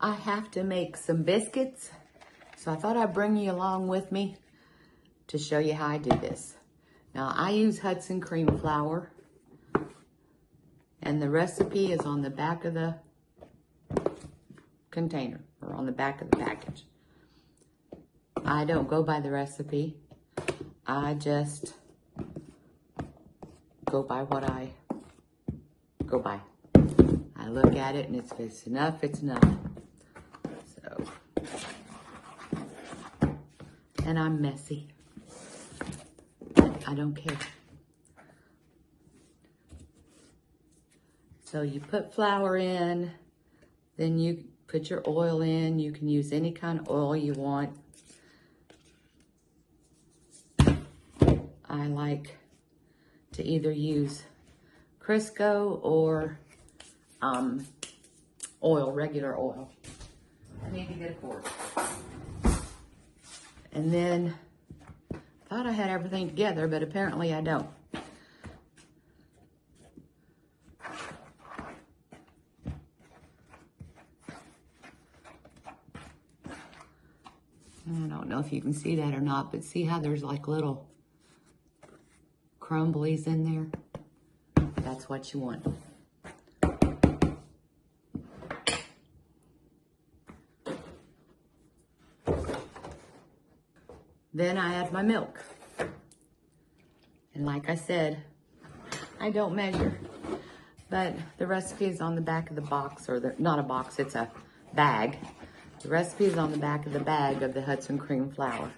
I have to make some biscuits, so I thought I'd bring you along with me to show you how I do this. Now, I use Hudson cream flour, and the recipe is on the back of the container, or on the back of the package. I don't go by the recipe. I just go by what I go by. I look at it, and if it's enough, it's enough. So, and I'm messy. I don't care. So you put flour in, then you put your oil in. You can use any kind of oil you want. I like to either use Crisco or oil, regular oil. I need to get a fork. And then, thought I had everything together, but apparently I don't. I don't know if you can see that or not, but see how there's like little crumblies in there? That's what you want. Then I add my milk. And like I said, I don't measure, but the recipe is on the back of the box, or not a box, it's a bag. The recipe is on the back of the bag of the Hudson cream flour.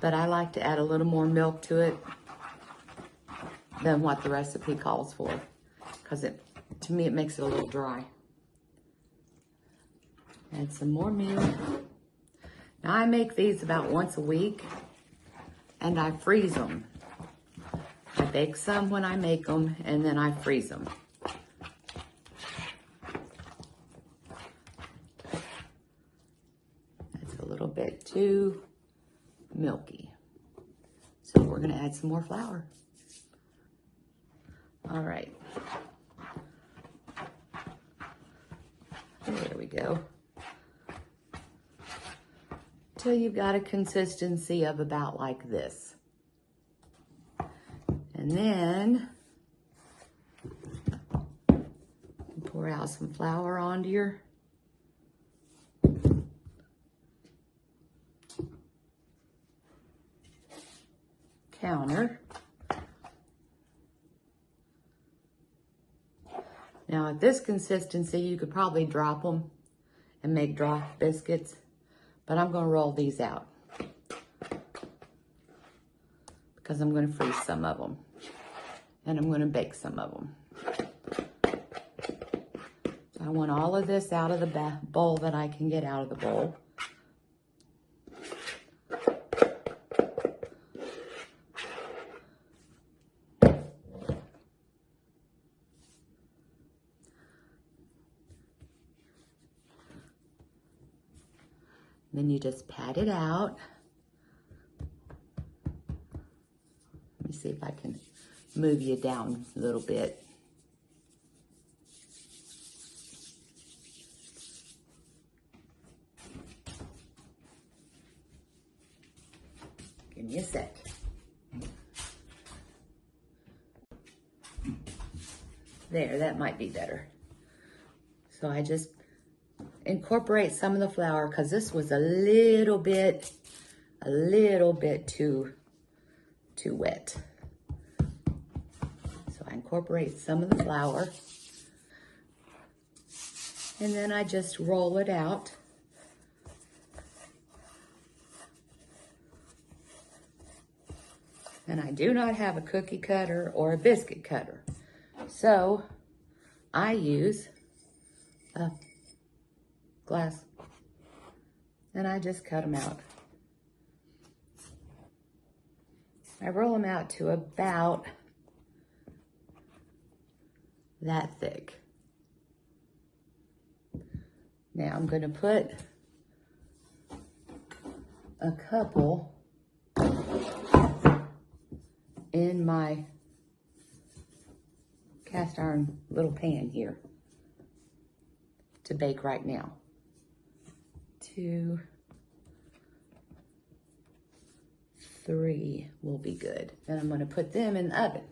But I like to add a little more milk to it than what the recipe calls for, because to me it makes it a little dry. Add some more milk. Now I make these about once a week, and I freeze them. I bake some when I make them, and then I freeze them. That's a little bit too milky. So we're gonna add some more flour. All right. There we go. Till you've got a consistency of about like this. And then pour out some flour onto your counter. Now at this consistency, you could probably drop them and make drop biscuits, but I'm going to roll these out because I'm going to freeze some of them, and I'm going to bake some of them. So I want all of this out of the bowl that I can get out of the bowl. Then you just pat it out. Let me see if I can move you down a little bit. Give me a sec. There, that might be better. So I just incorporate some of the flour, because this was a little bit too wet. So I incorporate some of the flour, and then I just roll it out. And I do not have a cookie cutter or a biscuit cutter, so I use a glass, and I just cut them out. I roll them out to about that thick. Now I'm going to put a couple in my cast iron little pan here to bake right now. 2, 3 will be good. Then I'm gonna put them in the oven.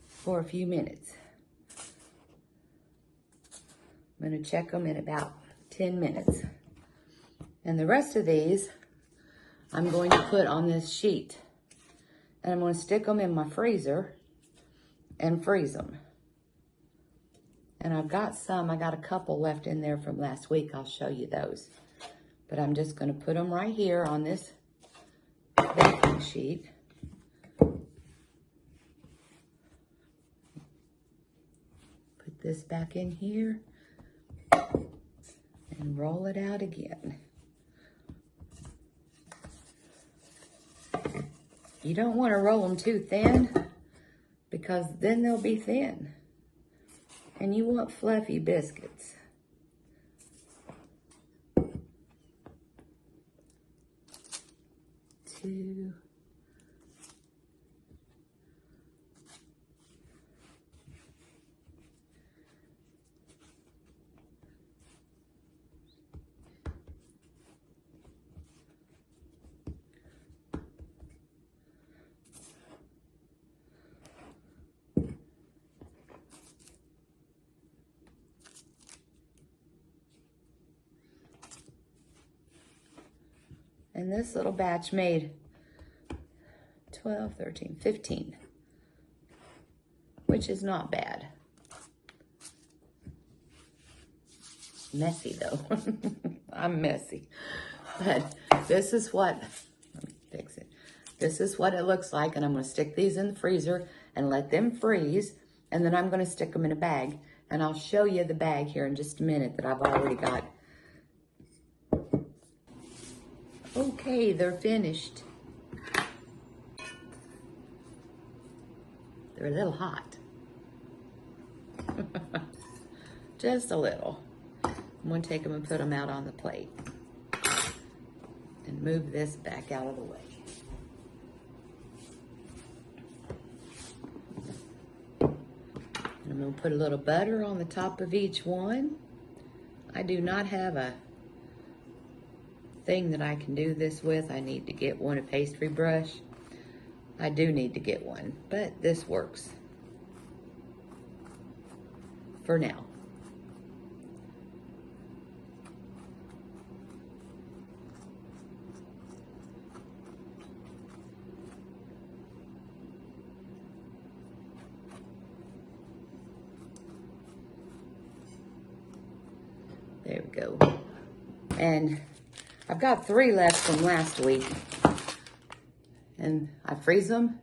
For a few minutes. I'm gonna check them in about 10 minutes. And the rest of these, I'm going to put on this sheet. And I'm gonna stick them in my freezer and freeze them. And I got a couple left in there from last week. I'll show you those. But I'm just gonna put them right here on this baking sheet. Put this back in here and roll it out again. You don't want to roll them too thin because then they'll be thin. And you want fluffy biscuits. Two. And this little batch made 12, 13, 15, which is not bad. Messy though. I'm messy. But this is what, let me fix it. This is what it looks like, and I'm gonna stick these in the freezer and let them freeze, and then I'm gonna stick them in a bag, and I'll show you the bag here in just a minute that I've already got. Okay, they're finished. They're a little hot. Just a little. I'm gonna take them and put them out on the plate. And move this back out of the way. And I'm gonna put a little butter on the top of each one. I do not have a thing that I can do this with. I need to get one, a pastry brush. I do need to get one, but this works for now. There we go. And I've got 3 left from last week. And I freeze them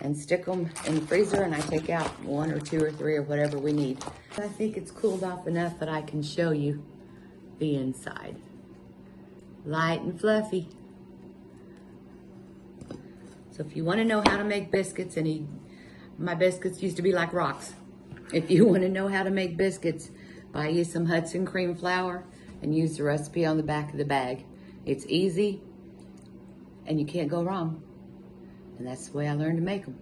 and stick them in the freezer, and I take out 1 or 2 or 3 or whatever we need. I think it's cooled off enough that I can show you the inside. Light and fluffy. So if you want to know how to make biscuits, my biscuits used to be like rocks. If you want to know how to make biscuits, buy you some Hudson cream flour and use the recipe on the back of the bag. It's easy and you can't go wrong. And that's the way I learned to make them.